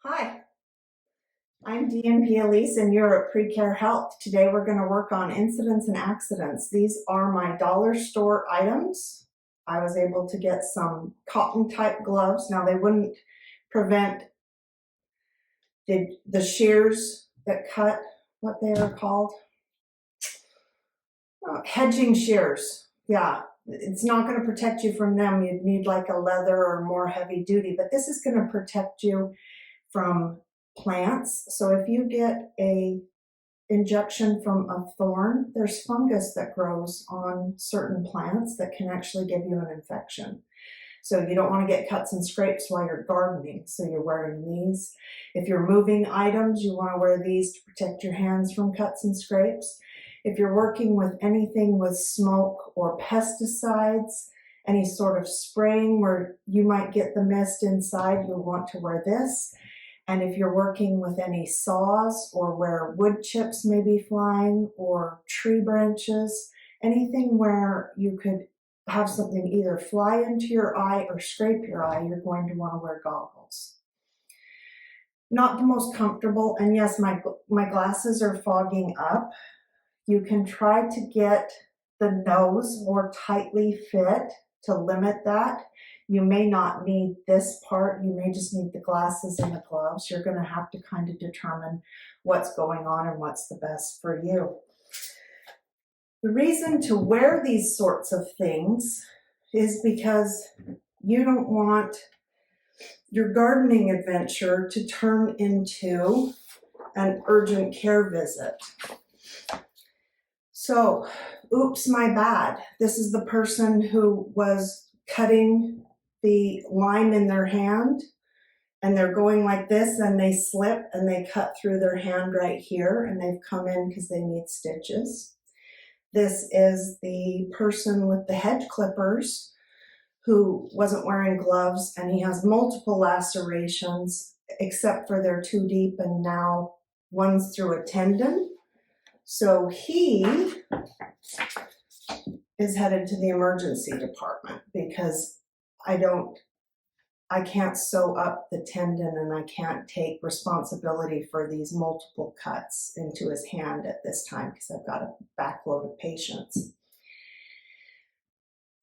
Hi, I'm DNP Alyce and you're at Pre-Care Health. Today we're going to work on incidents and accidents. These are my dollar store items. I was able to get some cotton type gloves. Now they wouldn't prevent the shears that cut, what they are called, hedging shears. Yeah, it's not going to protect you from them. You'd need like a leather or more heavy duty, but this is going to protect you from plants. So if you get a injection from a thorn, there's fungus that grows on certain plants that can actually give you an infection. So you don't want to get cuts and scrapes while you're gardening. So you're wearing these. If you're moving items, you want to wear these to protect your hands from cuts and scrapes. If you're working with anything with smoke or pesticides, any sort of spraying where you might get the mist inside, you'll want to wear this. And if you're working with any saws or where wood chips may be flying or tree branches, anything where you could have something either fly into your eye or scrape your eye, you're going to want to wear goggles. Not the most comfortable, and yes, my glasses are fogging up. You can try to get the nose more tightly fit to limit that. You may not need this part. You may just need the glasses and the gloves. You're going to have to kind of determine what's going on and what's the best for you. The reason to wear these sorts of things is because you don't want your gardening adventure to turn into an urgent care visit. So, oops, my bad. This is the person who was cutting the lime in their hand and they're going like this and they slip and they cut through their hand right here and they've come in because they need stitches. This is the person with the hedge clippers who wasn't wearing gloves and he has multiple lacerations except for they're too deep and now one's through a tendon. So he is headed to the emergency department because I can't sew up the tendon and I can't take responsibility for these multiple cuts into his hand at this time because I've got a backload of patients.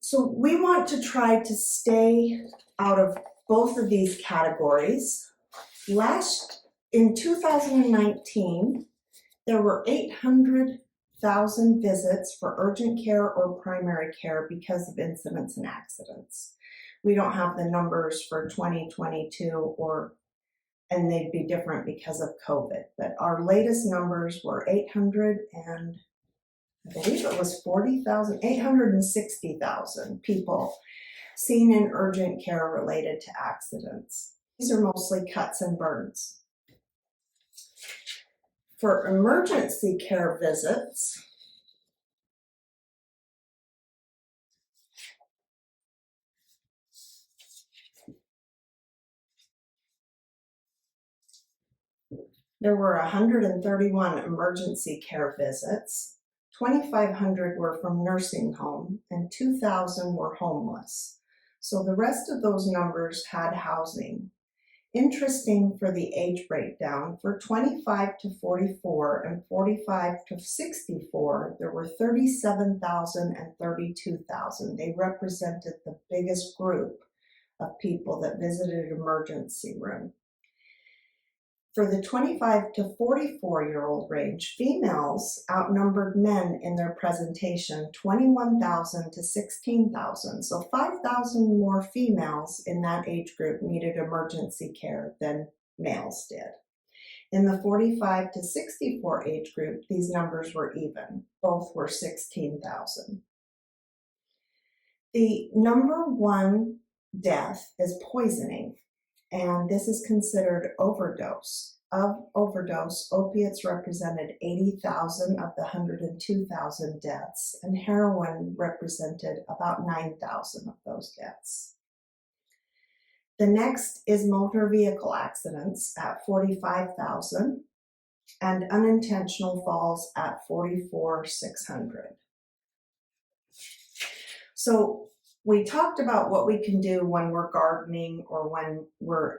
So we want to try to stay out of both of these categories. In 2019, there were 800,000 visits for urgent care or primary care because of incidents and accidents. We don't have the numbers for 2022 and they'd be different because of COVID. But our latest numbers were 800 and I believe it was 860,000 people seen in urgent care related to accidents. These are mostly cuts and burns. For emergency care visits, there were 131 emergency care visits, 2,500 were from nursing home, and 2,000 were homeless. So the rest of those numbers had housing. Interesting for the age breakdown, for 25 to 44 and 45 to 64, there were 37,000 and 32,000. They represented the biggest group of people that visited emergency room. For the 25 to 44-year-old range, females outnumbered men in their presentation, 21,000 to 16,000. So 5,000 more females in that age group needed emergency care than males did. In the 45 to 64 age group, these numbers were even. Both were 16,000. The number one death is poisoning. And this is considered overdose. Of overdose, opiates represented 80,000 of the 102,000 deaths, and heroin represented about 9,000 of those deaths. The next is motor vehicle accidents at 45,000, and unintentional falls at 44,600. So we talked about what we can do when we're gardening or when we're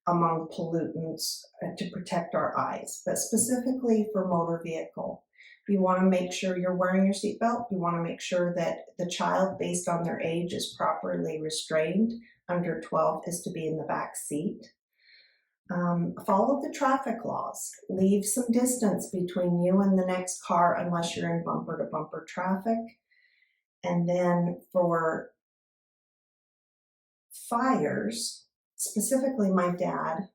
among pollutants to protect our eyes, but specifically for motor vehicle. You want to make sure you're wearing your seatbelt. You want to make sure that the child, based on their age, is properly restrained. Under 12 is to be in the back seat. Follow the traffic laws. Leave some distance between you and the next car unless you're in bumper-to-bumper traffic. And then for fires, specifically my dad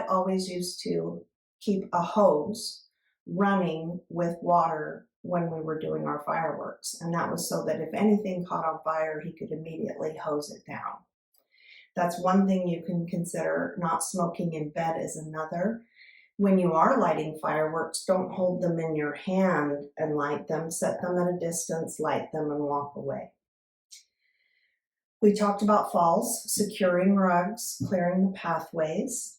always used to keep a hose running with water when we were doing our fireworks. And that was so that if anything caught on fire, he could immediately hose it down. That's one thing you can consider. Not smoking in bed is another. When you are lighting fireworks, don't hold them in your hand and light them. Set them at a distance, light them, and walk away. We talked about falls, securing rugs, clearing the pathways.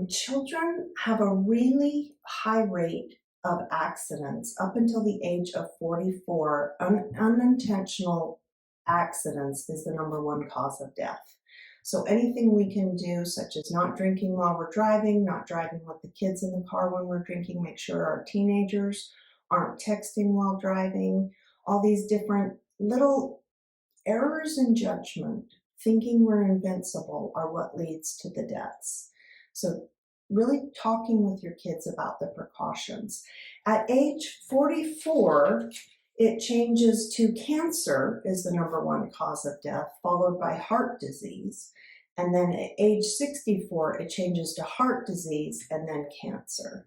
Children have a really high rate of accidents up until the age of 44. Unintentional accidents is the #1 cause of death. So anything we can do, such as not drinking while we're driving, not driving with the kids in the car when we're drinking, make sure our teenagers aren't texting while driving, all these different little errors in judgment, thinking we're invincible, are what leads to the deaths. So really talking with your kids about the precautions. At age 44, it changes to cancer is the #1 cause of death, followed by heart disease. And then at age 64, it changes to heart disease and then cancer.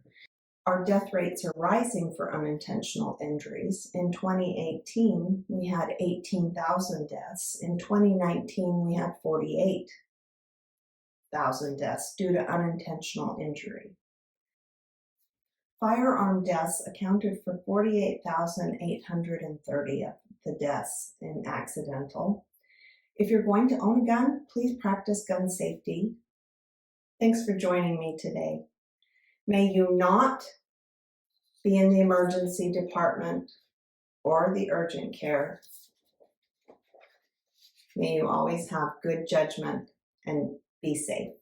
Our death rates are rising for unintentional injuries. In 2018, we had 18,000 deaths. In 2019, we had 48,000 deaths due to unintentional injury. Firearm deaths accounted for 48,830 of the deaths in accidental. If you're going to own a gun, please practice gun safety. Thanks for joining me today. May you not be in the emergency department or the urgent care. May you always have good judgment and be safe.